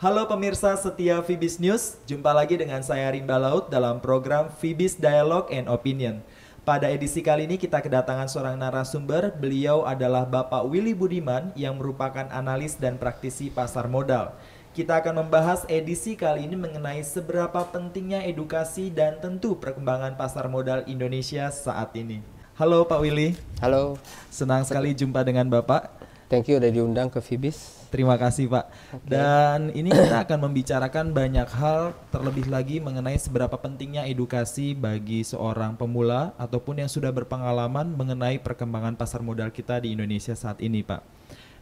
Halo pemirsa setia Fibis News, jumpa lagi dengan saya Rimba Laut dalam program Fibis Dialogue and Opinion. Pada edisi kali ini kita kedatangan seorang narasumber, beliau adalah Bapak Willy Budiman yang merupakan analis dan praktisi pasar modal. Kita akan membahas edisi kali ini mengenai seberapa pentingnya edukasi dan tentu perkembangan pasar modal Indonesia saat ini. Halo Pak Willy. Halo. Senang sekali jumpa dengan Bapak. Thank you udah diundang ke Fibis. Terima kasih Pak. Okay. Dan ini kita akan membicarakan banyak hal, terlebih lagi mengenai seberapa pentingnya edukasi bagi seorang pemula ataupun yang sudah berpengalaman mengenai perkembangan pasar modal kita di Indonesia saat ini Pak.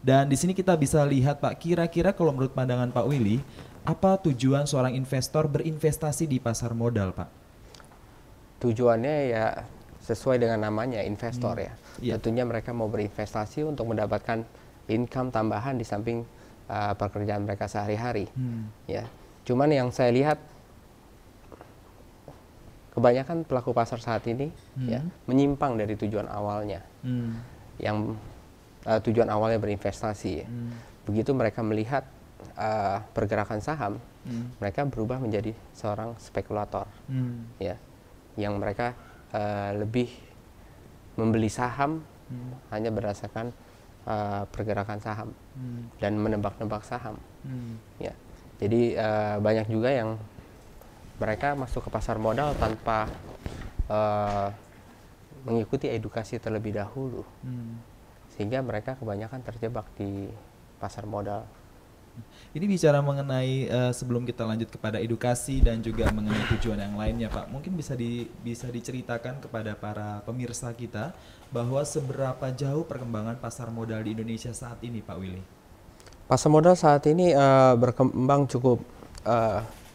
Dan di sini kita bisa lihat Pak, kira-kira kalau menurut pandangan Pak Willy, apa tujuan seorang investor berinvestasi di pasar modal Pak? Tujuannya ya sesuai dengan namanya, investor ya. Yeah. Tentunya mereka mau berinvestasi untuk mendapatkan income tambahan di samping pekerjaan mereka sehari-hari. Ya. Cuman yang saya lihat kebanyakan pelaku pasar saat ini ya menyimpang dari tujuan awalnya. Yang tujuan awalnya berinvestasi. Ya. Begitu mereka melihat pergerakan saham, mereka berubah menjadi seorang spekulator. Ya. Yang mereka lebih membeli saham hanya berdasarkan pergerakan saham dan menebak-nebak saham. Ya, jadi banyak juga yang mereka masuk ke pasar modal tanpa mengikuti edukasi terlebih dahulu, sehingga mereka kebanyakan terjebak di pasar modal. Ini bicara mengenai sebelum kita lanjut kepada edukasi dan juga mengenai tujuan yang lainnya Pak, mungkin bisa diceritakan kepada para pemirsa kita bahwa seberapa jauh perkembangan pasar modal di Indonesia saat ini Pak Willy? Pasar modal saat ini berkembang cukup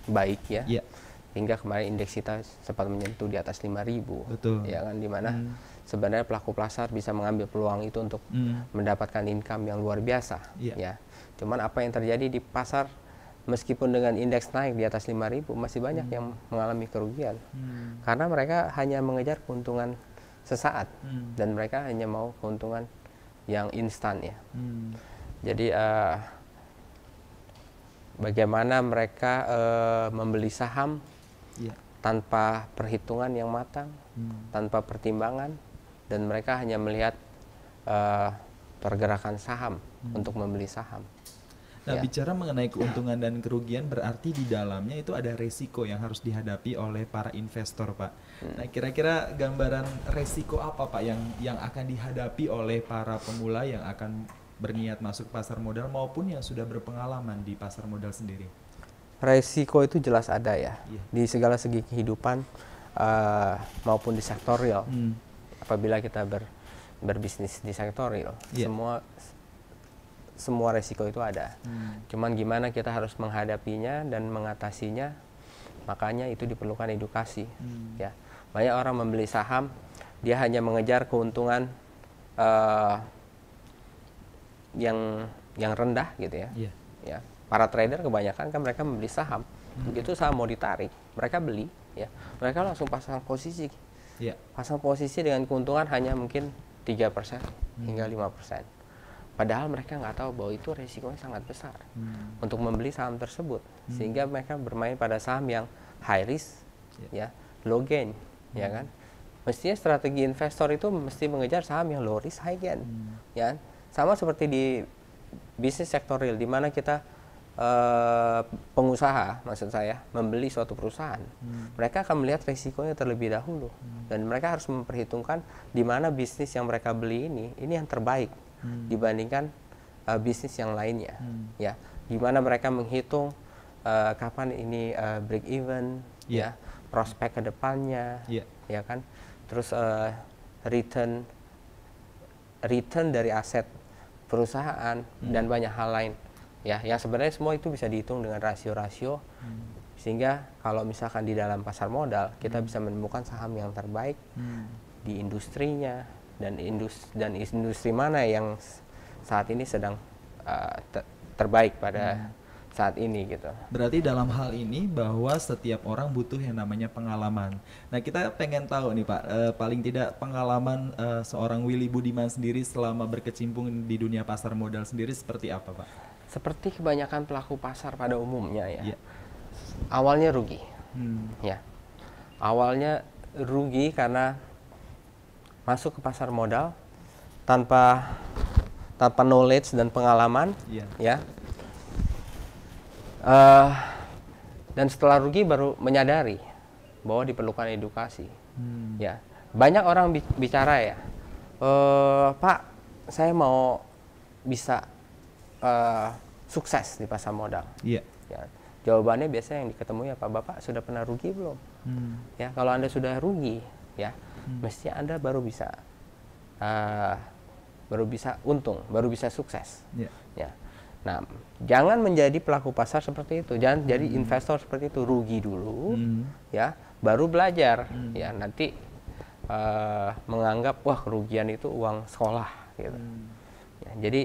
baik ya. Yeah. Hingga kemarin indeks kita sempat menyentuh di atas 5.000. Betul. Ya kan, dimana sebenarnya pelaku pasar bisa mengambil peluang itu untuk mendapatkan income yang luar biasa. Yeah. Ya. Cuman apa yang terjadi di pasar, meskipun dengan indeks naik di atas 5.000, masih banyak yang mengalami kerugian. Karena mereka hanya mengejar keuntungan sesaat dan mereka hanya mau keuntungan yang instan ya. Jadi bagaimana mereka membeli saham tanpa perhitungan yang matang, tanpa pertimbangan, dan mereka hanya melihat pergerakan saham untuk membeli saham. Nah, bicara mengenai keuntungan dan kerugian, berarti di dalamnya itu ada resiko yang harus dihadapi oleh para investor, Pak. Nah, kira-kira gambaran resiko apa, Pak, yang akan dihadapi oleh para pemula yang akan berniat masuk pasar modal maupun yang sudah berpengalaman di pasar modal sendiri? Resiko itu jelas ada ya, di segala segi kehidupan maupun di sektor real. Apabila kita berbisnis di sektor real, semua resiko itu ada. Cuman gimana kita harus menghadapinya dan mengatasinya, makanya itu diperlukan edukasi. Ya, banyak orang membeli saham, dia hanya mengejar keuntungan yang rendah gitu ya. Ya, para trader kebanyakan kan mereka membeli saham, begitu saham mau ditarik, mereka beli, ya, mereka langsung pasang posisi, pasang posisi dengan keuntungan hanya mungkin 3% hingga 5%. Padahal mereka nggak tahu bahwa itu resikonya sangat besar untuk membeli saham tersebut, sehingga mereka bermain pada saham yang high risk, ya, low gain, ya kan. Mestinya strategi investor itu mesti mengejar saham yang low risk, high gain, ya. Sama seperti di bisnis sektor real, di mana kita pengusaha, maksud saya, membeli suatu perusahaan, mereka akan melihat resikonya terlebih dahulu, dan mereka harus memperhitungkan di mana bisnis yang mereka beli ini yang terbaik dibandingkan bisnis yang lainnya, ya. Gimana mereka menghitung kapan ini break even, ya, prospek kedepannya, ya kan. Terus return dari aset perusahaan dan banyak hal lain, ya. Yang sebenarnya semua itu bisa dihitung dengan rasio-rasio, sehingga kalau misalkan di dalam pasar modal kita bisa menemukan saham yang terbaik di industrinya. Dan industri mana yang saat ini sedang terbaik pada saat ini gitu. Berarti dalam hal ini bahwa setiap orang butuh yang namanya pengalaman. Nah, kita pengen tahu nih Pak, paling tidak pengalaman seorang Willy Budiman sendiri selama berkecimpung di dunia pasar modal sendiri seperti apa Pak? seperti kebanyakan pelaku pasar pada umumnya ya, awalnya rugi. Ya, awalnya rugi karena masuk ke pasar modal tanpa knowledge dan pengalaman, ya. Dan setelah rugi baru menyadari bahwa diperlukan edukasi. Ya, banyak orang bicara ya, Pak, saya mau bisa sukses di pasar modal. Ya, jawabannya biasanya yang diketemui apa, Bapak sudah pernah rugi belum? Ya, kalau Anda sudah rugi, ya, mestinya Anda baru bisa untung, baru bisa sukses. Ya. Nah, jangan menjadi pelaku pasar seperti itu, jangan jadi investor seperti itu, rugi dulu, ya, baru belajar, ya, nanti menganggap wah kerugian itu uang sekolah, gitu. Ya, jadi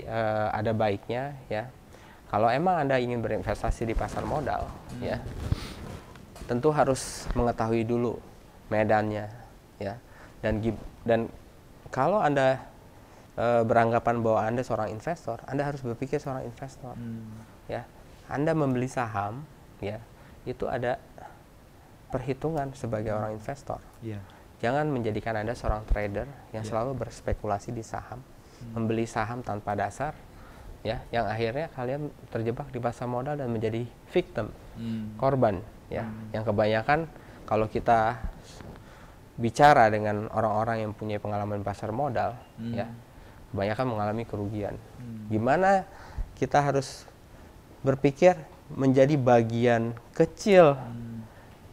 ada baiknya, ya, kalau emang Anda ingin berinvestasi di pasar modal, ya, tentu harus mengetahui dulu medannya, ya, dan kalau Anda beranggapan bahwa Anda seorang investor, Anda harus berpikir seorang investor. Ya, Anda membeli saham, ya, itu ada perhitungan sebagai orang investor. Jangan menjadikan Anda seorang trader yang selalu berspekulasi di saham, membeli saham tanpa dasar, ya, yang akhirnya kalian terjebak di pasar modal dan menjadi victim, korban, ya, yang kebanyakan kalau kita bicara dengan orang-orang yang punya pengalaman pasar modal, ya, kebanyakan mengalami kerugian. Gimana kita harus berpikir menjadi bagian kecil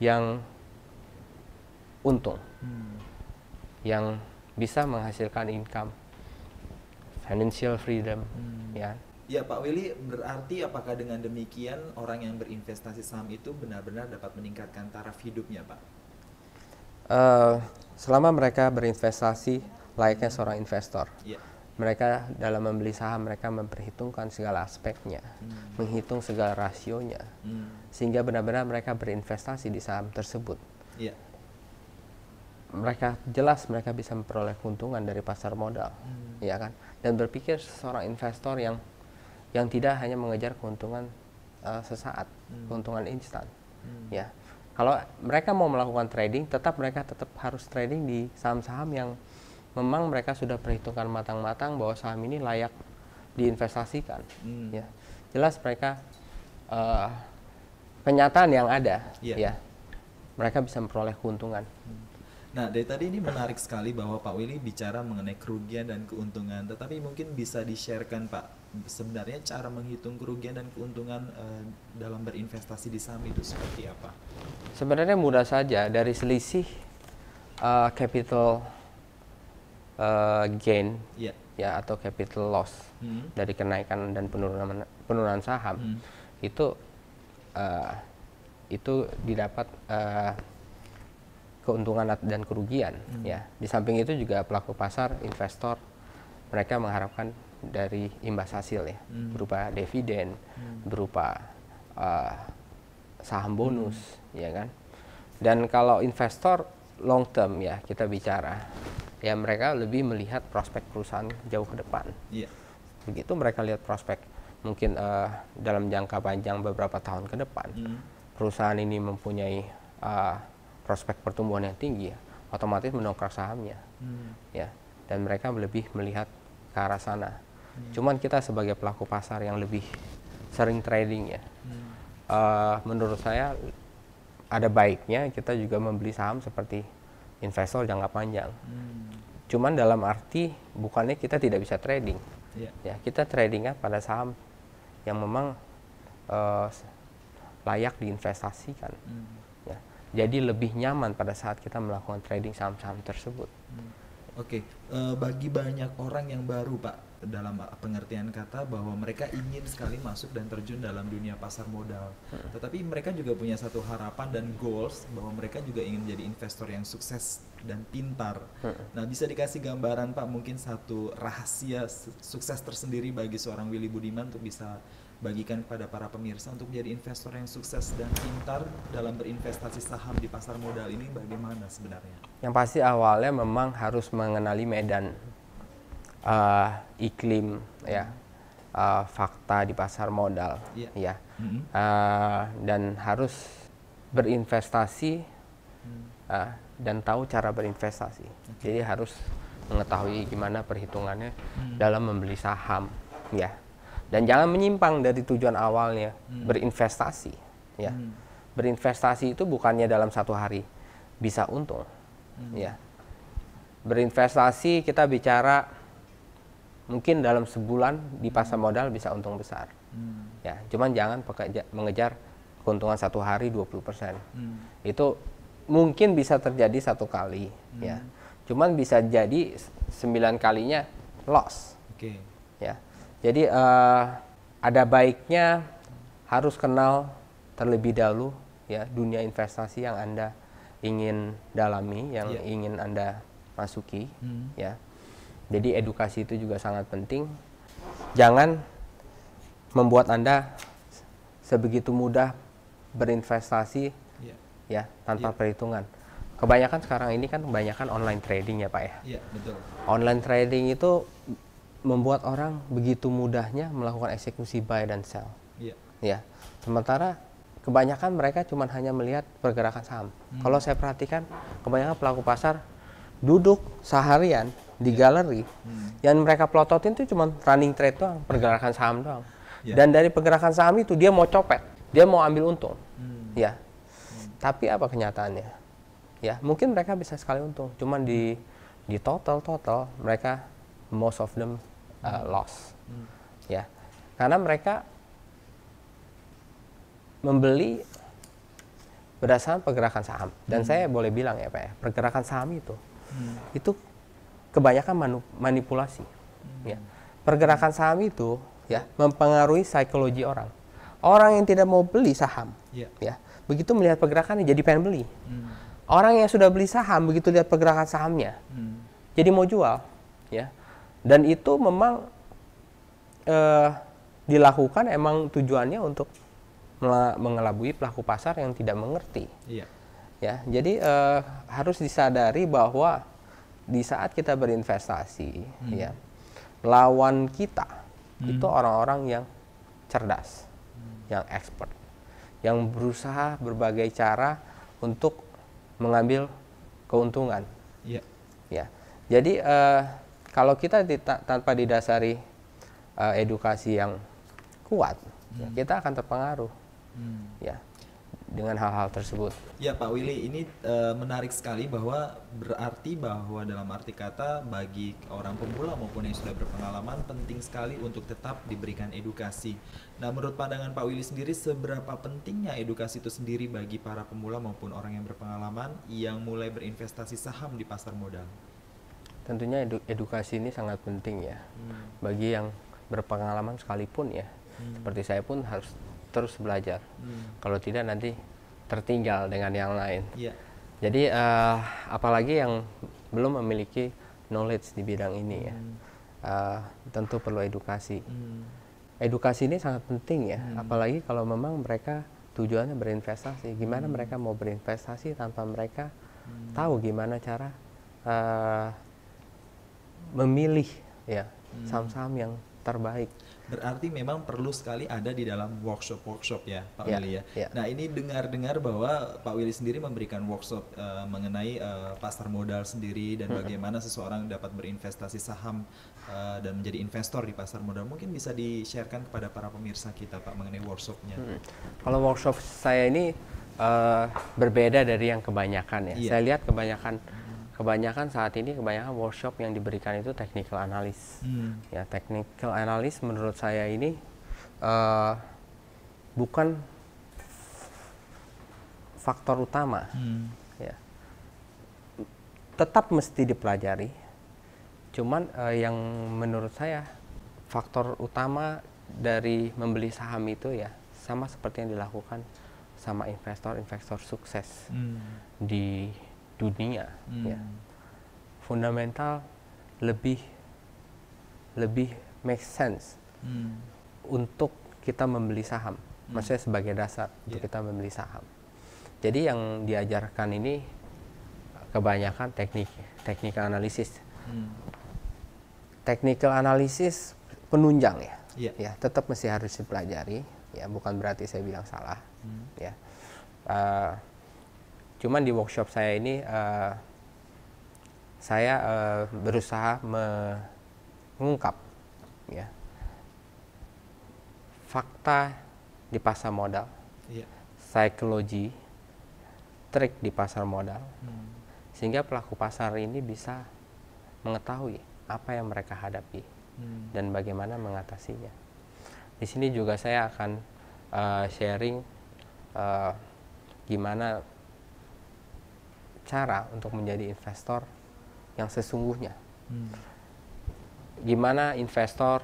yang untung, yang bisa menghasilkan income, financial freedom, ya. Ya, Pak Willy, berarti apakah dengan demikian orang yang berinvestasi saham itu benar-benar dapat meningkatkan taraf hidupnya, Pak? Selama mereka berinvestasi layaknya seorang investor, mereka dalam membeli saham, mereka memperhitungkan segala aspeknya, menghitung segala rasionya, sehingga benar-benar mereka berinvestasi di saham tersebut. Mereka bisa memperoleh keuntungan dari pasar modal, ya kan? Dan berpikir seorang investor yang tidak hanya mengejar keuntungan sesaat, keuntungan instan, ya. Kalau mereka mau melakukan trading, mereka tetap harus trading di saham-saham yang memang mereka sudah perhitungkan matang-matang bahwa saham ini layak diinvestasikan. Ya, jelas mereka kenyataan yang ada, ya, mereka bisa memperoleh keuntungan. Nah, dari tadi ini menarik sekali bahwa Pak Willy bicara mengenai kerugian dan keuntungan, tetapi mungkin bisa di-sharekan, Pak, sebenarnya cara menghitung kerugian dan keuntungan dalam berinvestasi di saham itu seperti apa? Sebenarnya mudah saja, dari selisih capital gain, ya, atau capital loss dari kenaikan dan penurunan saham, itu didapat keuntungan dan kerugian, ya. Di samping itu juga pelaku pasar, investor, mereka mengharapkan dari imbas hasil, ya, berupa dividen, berupa saham bonus, ya kan. Dan kalau investor long term, ya, kita bicara, ya, mereka lebih melihat prospek perusahaan jauh ke depan. Begitu mereka lihat prospek mungkin dalam jangka panjang beberapa tahun ke depan, perusahaan ini mempunyai prospek pertumbuhan yang tinggi, ya, otomatis mendongkrak sahamnya, ya, dan mereka lebih melihat ke arah sana. Cuman kita sebagai pelaku pasar yang lebih sering trading, ya, menurut saya ada baiknya kita juga membeli saham seperti investor jangka panjang. Cuman dalam arti bukannya kita tidak bisa trading, ya, kita tradingnya pada saham yang memang layak diinvestasikan. Jadi lebih nyaman pada saat kita melakukan trading saham-saham tersebut. Oke, bagi banyak orang yang baru, Pak, dalam pengertian kata bahwa mereka ingin sekali masuk dan terjun dalam dunia pasar modal, tetapi mereka juga punya satu harapan dan goals bahwa mereka juga ingin menjadi investor yang sukses dan pintar. Nah, bisa dikasih gambaran, Pak, mungkin satu rahasia sukses tersendiri bagi seorang Willy Budiman untuk bisa bagikan kepada para pemirsa untuk menjadi investor yang sukses dan pintar dalam berinvestasi saham di pasar modal ini bagaimana sebenarnya? Yang pasti awalnya memang harus mengenali medan, iklim, ya, fakta di pasar modal, ya, dan harus berinvestasi dan tahu cara berinvestasi. Jadi harus mengetahui gimana perhitungannya dalam membeli saham, ya. Dan jangan menyimpang dari tujuan awalnya, berinvestasi, ya. Berinvestasi itu bukannya dalam satu hari bisa untung, ya. Berinvestasi kita bicara mungkin dalam sebulan di pasar modal bisa untung besar, ya. Cuman jangan mengejar keuntungan satu hari 20%. Itu mungkin bisa terjadi satu kali, ya. Cuman bisa jadi 9 kalinya loss, ya. Jadi ada baiknya harus kenal terlebih dahulu, ya, dunia investasi yang Anda ingin dalami, yang ingin Anda masuki, ya. Jadi edukasi itu juga sangat penting. Jangan membuat Anda sebegitu mudah berinvestasi, ya, tanpa perhitungan. Kebanyakan sekarang ini kan kebanyakan online trading, ya Pak, ya. Iya, betul. Online trading itu membuat orang begitu mudahnya melakukan eksekusi buy dan sell. Ya. Sementara kebanyakan mereka cuma hanya melihat pergerakan saham. Kalau saya perhatikan, kebanyakan pelaku pasar duduk seharian di galeri, yang mereka plototin itu cuma running trade doang, pergerakan saham doang. Dan dari pergerakan saham itu dia mau copet, dia mau ambil untung, ya. Tapi apa kenyataannya? Ya, mungkin mereka bisa sekali untung, cuman di total mereka most of them loss, ya. Karena mereka membeli berdasarkan pergerakan saham. Dan saya boleh bilang, ya Pak, ya, pergerakan saham itu kebanyakan manipulasi, ya. Pergerakan saham itu, ya, mempengaruhi psikologi orang. Orang yang tidak mau beli saham, ya, begitu melihat pergerakannya jadi pengen beli. Orang yang sudah beli saham begitu lihat pergerakan sahamnya, jadi mau jual, ya. Dan itu memang dilakukan emang tujuannya untuk mengelabui pelaku pasar yang tidak mengerti. Ya, jadi harus disadari bahwa di saat kita berinvestasi, ya, lawan kita itu orang-orang yang cerdas, yang expert, yang berusaha berbagai cara untuk mengambil keuntungan. Ya, jadi kalau kita tanpa didasari edukasi yang kuat, ya, kita akan terpengaruh, ya, dengan hal-hal tersebut. Ya Pak Willy, ini menarik sekali bahwa berarti bahwa dalam arti kata bagi orang pemula maupun yang sudah berpengalaman penting sekali untuk tetap diberikan edukasi. Nah, menurut pandangan Pak Willy sendiri, seberapa pentingnya edukasi itu sendiri bagi para pemula maupun orang yang berpengalaman yang mulai berinvestasi saham di pasar modal? Tentunya edukasi ini sangat penting, ya, bagi yang berpengalaman sekalipun, ya. Seperti saya pun harus terus belajar. Kalau tidak nanti tertinggal dengan yang lain. Jadi apalagi yang belum memiliki knowledge di bidang ini, ya, tentu perlu edukasi. Edukasi ini sangat penting, ya, apalagi kalau memang mereka tujuannya berinvestasi. Gimana mereka mau berinvestasi tanpa mereka tahu gimana cara memilih, ya, saham-saham yang terbaik. Berarti memang perlu sekali ada di dalam workshop ya Pak Willy, ya. Nah, ini dengar-dengar bahwa Pak Willy sendiri memberikan workshop mengenai pasar modal sendiri dan bagaimana seseorang dapat berinvestasi saham dan menjadi investor di pasar modal. Mungkin bisa di-sharekan kepada para pemirsa kita Pak mengenai workshopnya. Kalau workshop saya ini berbeda dari yang kebanyakan, ya. Saya lihat kebanyakan saat ini workshop yang diberikan itu technical analysis. Ya, technical analysis menurut saya ini bukan faktor utama, ya. Tetap mesti dipelajari. Cuman yang menurut saya faktor utama dari membeli saham itu, ya, sama seperti yang dilakukan sama investor sukses di dunia, ya. Fundamental lebih make sense untuk kita membeli saham, maksudnya sebagai dasar untuk kita membeli saham. Jadi yang diajarkan ini kebanyakan technical analysis. Technical analysis penunjang, ya. ya tetap mesti harus dipelajari, ya bukan berarti saya bilang salah, ya. Cuman di workshop saya ini saya berusaha mengungkap, ya, fakta di pasar modal, psikologi, trik di pasar modal, sehingga pelaku pasar ini bisa mengetahui apa yang mereka hadapi dan bagaimana mengatasinya. Di sini juga saya akan sharing gimana cara untuk menjadi investor yang sesungguhnya. Gimana investor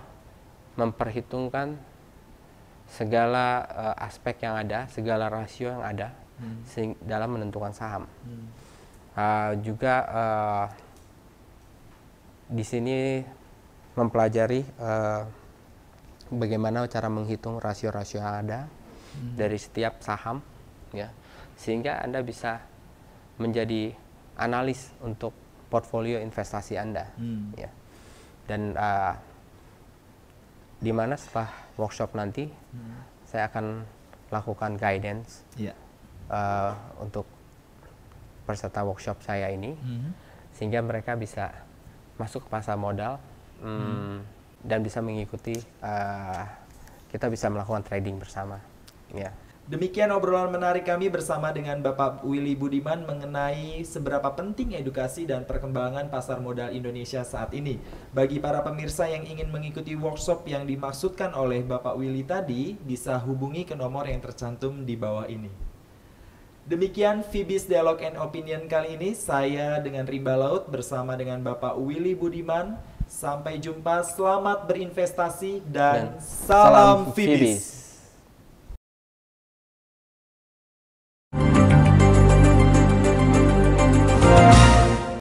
memperhitungkan segala aspek yang ada, segala rasio yang ada dalam menentukan saham. Juga di sini mempelajari bagaimana cara menghitung rasio-rasio yang ada dari setiap saham, ya, sehingga Anda bisa menjadi analis untuk portfolio investasi Anda, ya. Dan di mana setelah workshop nanti saya akan lakukan guidance untuk peserta workshop saya ini, sehingga mereka bisa masuk ke pasar modal dan bisa mengikuti, kita bisa melakukan trading bersama, ya. Demikian obrolan menarik kami bersama dengan Bapak Willy Budiman mengenai seberapa penting edukasi dan perkembangan pasar modal Indonesia saat ini. Bagi para pemirsa yang ingin mengikuti workshop yang dimaksudkan oleh Bapak Willy tadi, bisa hubungi ke nomor yang tercantum di bawah ini. Demikian Fibis Dialog and Opinion kali ini. Saya dengan Rimba Laut bersama dengan Bapak Willy Budiman. Sampai jumpa, selamat berinvestasi dan salam Fibis.